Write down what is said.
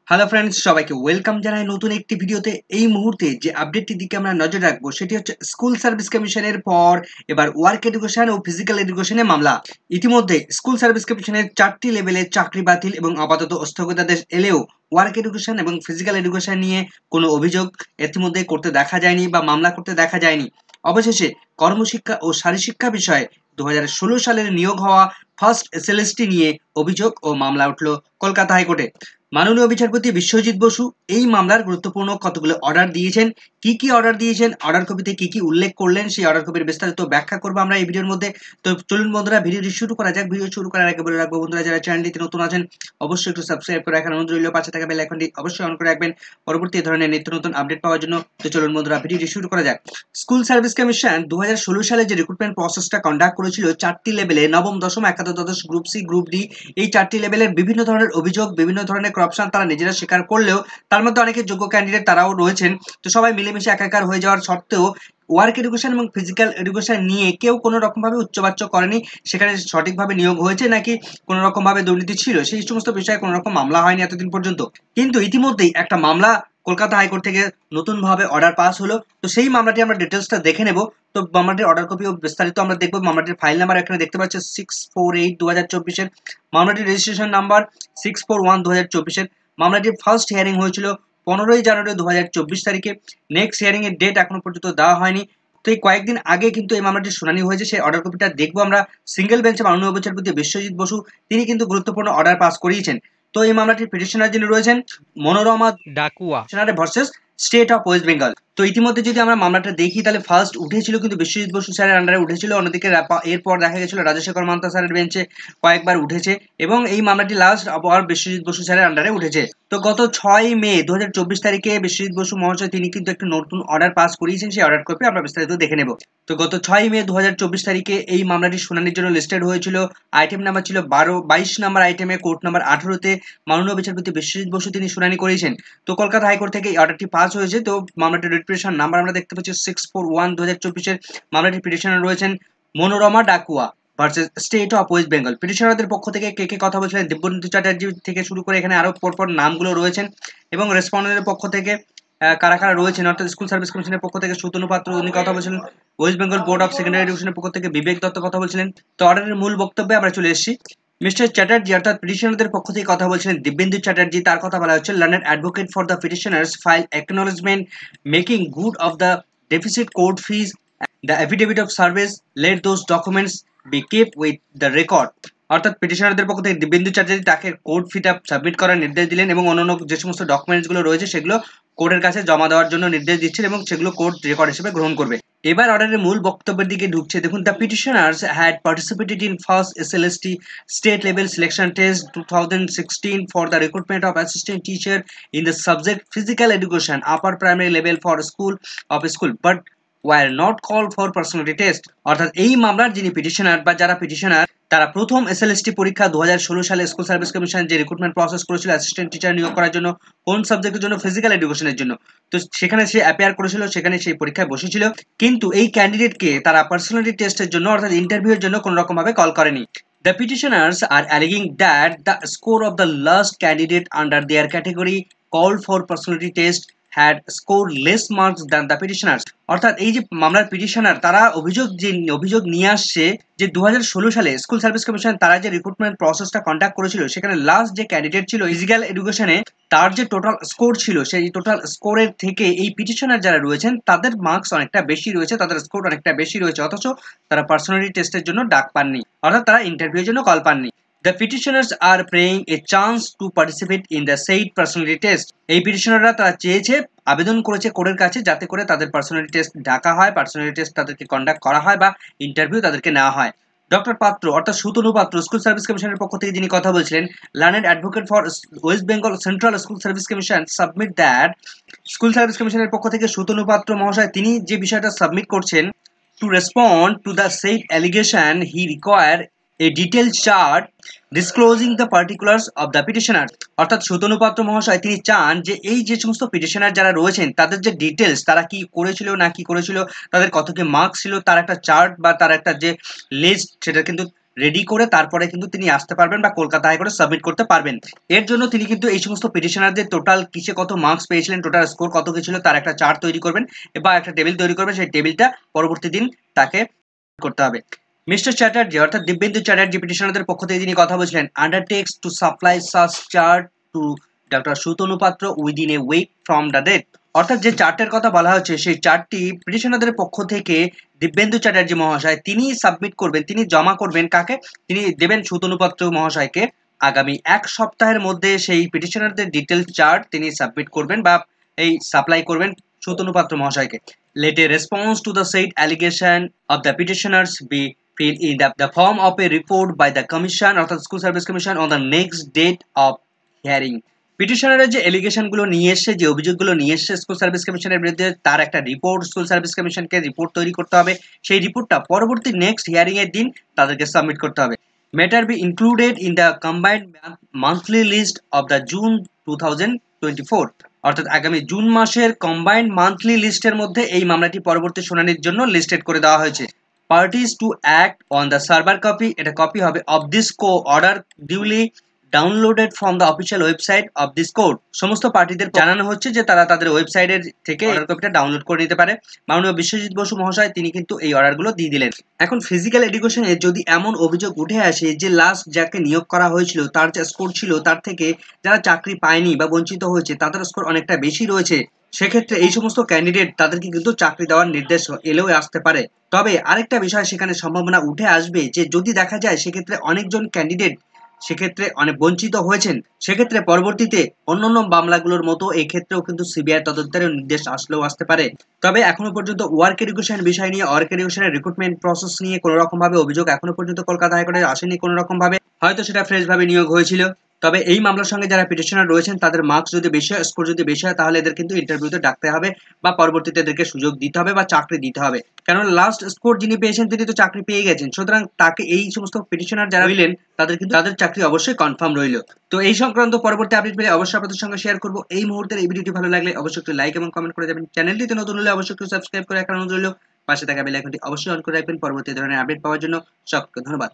Hello friends, সবাইকে welcome জানাই নতুন একটি ভিডিওতে। এই মুহূর্তে যে আপডেটটির দিকে আমরা নজর রাখবো সেটি হচ্ছে স্কুল সার্ভিস কমিশনের পর এবার ওয়ার্ক এডুকেশন ও ফিজিক্যাল এডুকেশনে মামলা। ইতিমধ্যে স্কুল সার্ভিস কমিশনের 4টি লেভেলে চাকরি বাতিল এবং আপাতত স্থগিতাদেশ এলেও ওয়ার্ক এডুকেশন এবং ফিজিক্যাল এডুকেশন নিয়ে কোনো অভিযোগ ইতিমধ্যে করতে দেখা যায়নি বা মামলা করতে দেখা যায়নি। অবশেষে কর্মশিক্ষা ও শারীরশিক্ষা বিষয়ে 2016 সালের নিয়োগ হওয়া ফার্স্ট এসএলএসটি নিয়ে অভিযোগ ও মামলা উঠল কলকাতা হাইকোর্টে। মাননীয় বিচারপতি বিশ্বজিৎ বসু এই মামলার গুরুত্বপূর্ণ কতগুলো অর্ডার দিয়েছেন। কি অর্ডার দিয়েছেন, অর্ডার কপিতে কি উল্লেখ করলেন, সেই অর্ডার কপির বিস্তারিত ব্যাখ্যা করবো আমরা এই ভিডিওর মধ্যে। তো চলুন বন্ধুরা, ভিডিওটি শুরু করা যাক। ভিডিও শুরু করার আগে বলে রাখবো বন্ধুরা, যারা চ্যানেলটিতে নতুন আছেন অবশ্যই একটু সাবস্ক্রাইব করে রাখার অনুরোধ রইল। পাশে থাকা বেল আইকনটি অবশ্যই অন করে রাখবেন পরবর্তী ধরনের নিত্য নতুন আপডেট পাওয়ার জন্য। তো চলুন বন্ধুরা, ভিডিওটি শুরু করা যাক। স্কুল সার্ভিস কমিশন 2016 সালে যে রিক্রুটমেন্ট প্রসেসটা কন্ডাক্ট করেছিল 4টি লেভেলে, নবম, দশম, একাদশ, দ্বাদশ, গ্রুপ সি, গ্রুপ ডি, এই 4টি লেভেলের বিভিন্ন ধরনের অভিযোগ, বিভিন্ন ধরনের করাপশন তারা নিজেরা স্বীকার করলেও তার মধ্যে অনেকে যোগ্য ক্যান্ডিডেট তারাও রয়েছেন। তো সবাই মিলেমিশে একাকার হয়ে যাওয়ার সত্ত্বেও ওয়ার্ক এডুকেশন এবং ফিজিক্যাল এডুকেশন নিয়ে কেউ কোনো রকমভাবে উচ্চবাচ্য করেনি। সেখানে সঠিকভাবে নিয়োগ হয়েছে নাকি কোনো রকমভাবে দুর্নীতি ছিল, সেই সমস্ত বিষয়ে কোনো রকম মামলা হয়নি এতদিন পর্যন্ত। কিন্তু ইতিমধ্যেই একটা মামলা কলকাতা হাইকোর্ট থেকে নতুনভাবে অর্ডার পাস হলো। তো সেই মামলাটি আমরা ডিটেলসটা দেখে নেব। তো মামলাটির অর্ডার কপি ও বিস্তারিত আমরা দেখবো। মামলাটির ফাইল নাম্বার এখানে দেখতে পাচ্ছি 648/2024। মামলাটির রেজিস্ট্রেশন নাম্বার 641/2024। মামলাটির ফার্স্ট হিয়ারিং হয়েছিল 15ই জানুয়ারি 2024 তারিখে। নেক্সট হিয়ারিং এর ডেট এখনো পর্যন্ত দেওয়া হয়নি। তো এই কয়েকদিন আগে কিন্তু এই মামলাটির শুনানি হয়েছে, সেই অর্ডার কপিটা দেখবো আমরা। সিঙ্গেল বেঞ্চে মাননীয় বিচারপতি বিশ্বজিৎ বসু তিনি কিন্তু গুরুত্বপূর্ণ অর্ডার পাস করিয়েছেন। তো এই মামলাটির পিটিশনার যিনি রয়েছেন Manorama Dakua. Versus state of West Bengal. তো ইতিমধ্যে যদি আমরা মামলাটা দেখি তাহলে ফার্স্ট উঠেছিল কিন্তু বিশ্বজিৎ বসু স্যারের আন্ডারে উঠেছিল। অন্যদিকে এরপর দেখা গেছিল রাজশেখর মান্তা স্যারের বেঞ্চে কয়েকবার উঠেছে এবং এই মামলাটি লাস্ট আবার বিশ্বজিৎ বসু স্যারের আন্ডারে উঠেছে। তো গত 6 মে 2024 তারিখে বিশ্বজিৎ বসু মহাশয় তিনি কিন্তু একটি নতুন অর্ডার পাস করিয়েছেন, সেই অর্ডার কপি আমরা বিস্তারিত দেখে নেব। তো গত 6 মে 2024 তারিখে এই মামলাটি শুনানির জন্য লিস্টেড হয়েছিল। আইটেম নাম্বার ছিল 22 নাম্বার আইটেমে, কোর্ট নাম্বার 18তে মাননীয় বিচারপতি বিশ্বজিৎ বসু তিনি শুনানি করেছেন। তো কলকাতা হাইকোর্ট থেকে এই অর্ডারটি পাস হয়েছে। তো মামলাটির রিপিটিশন নাম্বার আমরা দেখতে পাচ্ছি 641/2024। মামলাটির পিটিশনার রয়েছেন Manorama Dakua versus state of West Bengal. পিটিশনারদের পক্ষ থেকে কে কথা বলছিলেন, দিব্যেন্দু চ্যাটার্জি থেকে শুরু করে এখানে আরো পরপর নামগুলো রয়েছেন। এবং রেসপন্ডেন্টের পক্ষ থেকে কারা কারা রয়েছেন, অর্থাৎ স্কুল সার্ভিস কমিশনের পক্ষ থেকে সুতনু পাত্র উনি কথা বলছিলেন। West Bengal board of secondary এডুকেশনের পক্ষ থেকে বিবেক দত্ত কথা বলছিলেন। তো অর্ডারের মূল বক্তব্যে আমরা চলে এসেছি। মিস্টার চ্যাটার্জি অর্থাৎ পিটিশনারদের পক্ষ থেকে কথা বলছিলেন দিব্যেন্দু চ্যাটার্জি। তার কথা বলা হচ্ছে, learned advocate for the petitioners file acknowledgement making good of the deficit court fees, the affidavit of service, let those documents be kept with the record। অর্থাৎ পিটিশনারদের পক্ষ থেকে দিব্যেন্দু চ্যাটার্জি তাকে কোর্ট ফিটা সাবমিট করার নির্দেশ দিলেন এবং অন্যান্য যে সমস্ত ডকুমেন্টসগুলো রয়েছে সেগুলো কোর্টের কাছে জমা দেওয়ার জন্য নির্দেশ দিচ্ছেন এবং সেগুলো কোর্ট রেকর্ড হিসেবে গ্রহণ করবে। এবার অর্ডারের মূল বক্তব্যের দিকে ঢুকছে। দেখুন, the petitioners had participated in first SLST state level selection test 2016 for the recruitment of assistant teacher in the subject physical education upper primary level for school but were not call for personality test. অর্থাৎ এই মামলার যিনি petitioner বা যারা petitioner তারা প্রথম SLST পরীক্ষা 2016 সালে স্কুল সার্ভিস কমিশন যে রিক্রুটমেন্ট প্রসেস করেছিল অ্যাসিস্ট্যান্ট টিচার নিয়োগ করার জন্য, কোন সাবজেক্টের জন্য, ফিজিক্যাল এডুকেশনের জন্য। তো সেখানে সে অ্যাপিয়ার করেছিল, সেখানে সেই পরীক্ষায় বসেছিল, কিন্তু এই ক্যান্ডিডেটকে তারা পার্সোনালিটি টেস্টের জন্য অর্থাৎ ইন্টারভিউর জন্য কোনো রকম ভাবে কল করেনি। The petitioners are alleging that the score of the last candidate under their category called for personality test had scored less marks than the petitioners। অর্থাৎ এই যে মামলার পিটিশনার তারা অভিযোগ নিয়ে আসছে যে 2016 সালে স্কুল সার্ভিস কমিশন তারা যে রিক্রুটমেন্ট প্রসেসটা কন্ডাক্ট করেছিল সেখানে লাস্ট যে ক্যান্ডিডেট ছিল ফিজিক্যাল এডুকেশনে তার যে টোটাল স্কোর ছিল সেই টোটাল স্কোরের থেকে এই পিটিশনার যারা রয়েছেন তাদের মার্কস অনেকটা বেশি রয়েছে, তাদের স্কোর অনেকটা বেশি রয়েছে, অথচ তারা পার্সোনালিটি টেস্টের জন্য ডাক পাননি, অর্থাৎ তারা ইন্টারভিউর জন্য কল পাননি। The petitioners are praying a chance to participate in the said personality test। এই পিটিশনাররা তারা চেয়েছে, আবেদন করেছে কোর্টের কাছে যাতে করে তাদের পার্সোনালিটি টেস্ট ডাকা হয়, পার্সোনালিটি টেস্ট তাদেরকে কন্ডাক্ট করা হয় বা ইন্টারভিউ তাদেরকে নেওয়া হয়। ডক্টর পাত্র অর্থাৎ সুতনু পাত্র স্কুল সার্ভিস কমিশনের পক্ষ থেকে যিনি কথা বলছিলেন, learned advocate for West Bengal central school service commission submit that. School service কমিশনের পক্ষ থেকে সুতনু পাত্র মহাশয় তিনি যে বিষয়টা সাবমিট করছেন, to respond to the said allegation he require a detailed chart disclosing the particulars of the petitioner। অর্থাৎ সুতনু পাত্র মহাশয় তিনি চান যে এই যে সমস্ত পিটিশনার যারা রয়েছেন তাদের যে ডিটেলস, তারা কি করেছিল না কি করেছিল, তাদের কত কি মার্কস ছিল, তার একটা চার্ট বা তার একটা যে লিস্ট সেটা কিন্তু রেডি করে তারপরে কিন্তু তিনি আসতে পারবেন বা কলকাতা হাইকোর্টে সাবমিট করতে পারবেন। এর জন্য তিনি কিন্তু এই সমস্ত পিটিশনারদের টোটাল কিসে কত মার্কস পেয়েছিলেন, টোটাল স্কোর কত কি ছিল তার একটা চার্ট তৈরি করবেন বা একটা টেবিল তৈরি করবেন। সেই টেবিলটা পরবর্তী দিন তাকে করতে হবে। মিস্টার চ্যাটার্জি অর্থাৎ দিব্যেন্দু চ্যাটার্জি পিটিশনারদের পক্ষ থেকে তিনি কথা বলছিলেন, undertakes to supply such chart to doctor Sutanu Patra within a week from the date. অর্থাৎ যে চার্টের কথা বলা হচ্ছে সেই চার্টটি পিটিশনারদের পক্ষ থেকে দিব্যেন্দু চ্যাটার্জি মহাশয় তিনি সাবমিট করবেন, তিনি জমা করবেন কাকে, তিনি দেবেন সুতনু পাত্র মহাশয়কে। আগামী 1 সপ্তাহের মধ্যে সেই পিটিশনারদের ডিটেল চার্ট তিনি সাবমিট করবেন বা এই সাপ্লাই করবেন সুতনু পাত্র মহাশয়কে। Let a response to the said allegation of the petitioners be filled in the form of a report by the commission অর্থাৎ school service commission on the next date of hearing। পিটিশনারের যে allegation গুলো নিয়ে এসছে, যে অভিযোগগুলো নিয়ে এসছে school service কমিশনের বিরুদ্ধে, তার একটা রিপোর্ট স্কুল সার্ভিস কমিশনকে রিপোর্ট তৈরি করতে হবে। সেই রিপোর্টটা পরবর্তী নেক্সট হিয়ারিং এর দিন তাদেরকে সাবমিট করতে হবে। Matter be included in the combined monthly list of the June 2024। অর্থাৎ আগামী জুন মাসের কম্বাইন্ড মান্থলি লিস্টের মধ্যে এই মামলাটি পরবর্তী শুনানির জন্য লিস্টেড করে দেওয়া হয়েছে। Parties to act on the server copy, এটা কপি হবে of this order duly downloaded from the official website of this court. সমস্ত পার্টিদের জানানো হচ্ছে যে তারা তাদের ওয়েবসাইটের থেকে অর্ডার কপিটা ডাউনলোড করে নিতে পারে। মাননীয় বিশ্বজিৎ বসু মহাশয় তিনি কিন্তু এই অর্ডারগুলো দিয়ে দিলেন। এখন ফিজিক্যাল এডুকেশনে যদি এমন অভিযোগ উঠে আসে যে লাস্ট যাকে নিয়োগ করা হয়েছিল তার যে স্কোর ছিল তার থেকে যারা চাকরি পায়নি বা বঞ্চিত হয়েছে তাদের স্কোর অনেকটা বেশি রয়েছে, সেক্ষেত্রে এই সমস্ত ক্যান্ডিডেট তাদেরকে কিন্তু চাকরি দেওয়ার নির্দেশ এলেও আসতে পারে। তবে আরেকটা বিষয় সেখানে সম্ভাবনা উঠে আসবে যে যদি দেখা যায় সেক্ষেত্রে অনেকজন ক্যান্ডিডেট সেক্ষেত্রে অনেক বঞ্চিত হয়েছেন, সেক্ষেত্রে পরবর্তীতে অন্যান্য মামলাগুলোর মতো এই ক্ষেত্রেও কিন্তু সিবিআই তদন্তের নির্দেশ আসলেও আসতে পারে। তবে এখনো পর্যন্ত ওয়ার্ক এডুকেশন বিষয় নিয়ে, ওয়ার্ক এডুকেশনের রিক্রুটমেন্ট প্রসেস নিয়ে কোনো রকম ভাবে অভিযোগ এখনো পর্যন্ত কলকাতা হাইকোর্টে আসেনি কোনো রকম ভাবে, হয়তো সেটা ফ্রেশ ভাবে নিয়োগ হয়েছিল। তবে এই মামলার সঙ্গে যারা পিটিশনার রয়েছেন তাদের মার্কস যদি বেশি হয়, স্কোর যদি বেশি হয়, তাহলে এদের কিন্তু ইন্টারভিউতে ডাকতে হবে বা পরবর্তীতে এদেরকে সুযোগ দিতে হবে বা চাকরি দিতে হবে। কারণ লাস্ট স্কোর যিনি পেয়েছেন তিনি তো চাকরি পেয়ে গেছেন, সুতরাং তাকে এই সমস্ত পিটিশনার যারা রইলেন তাদের কিন্তু তাদের চাকরি অবশ্যই কনফার্ম রইল। তো এই সংক্রান্ত পরবর্তী আপডেট পেলে অবশ্যই আপনাদের সঙ্গে শেয়ার করব। এই মুহূর্তের এই ভিডিওটি ভালো লাগলে অবশ্যই একটু লাইক এবং কমেন্ট করে যাবেন। চ্যানেলটিতে নতুন হলে অবশ্যই একটু সাবস্ক্রাইব করে রাখার অনুরোধ রইল। পাশে থাকা বেল আইকনটি অবশ্যই অন করে রাখবেন পরবর্তী ধরনের আপডেট পাওয়ার জন্য। সকলকে ধন্যবাদ।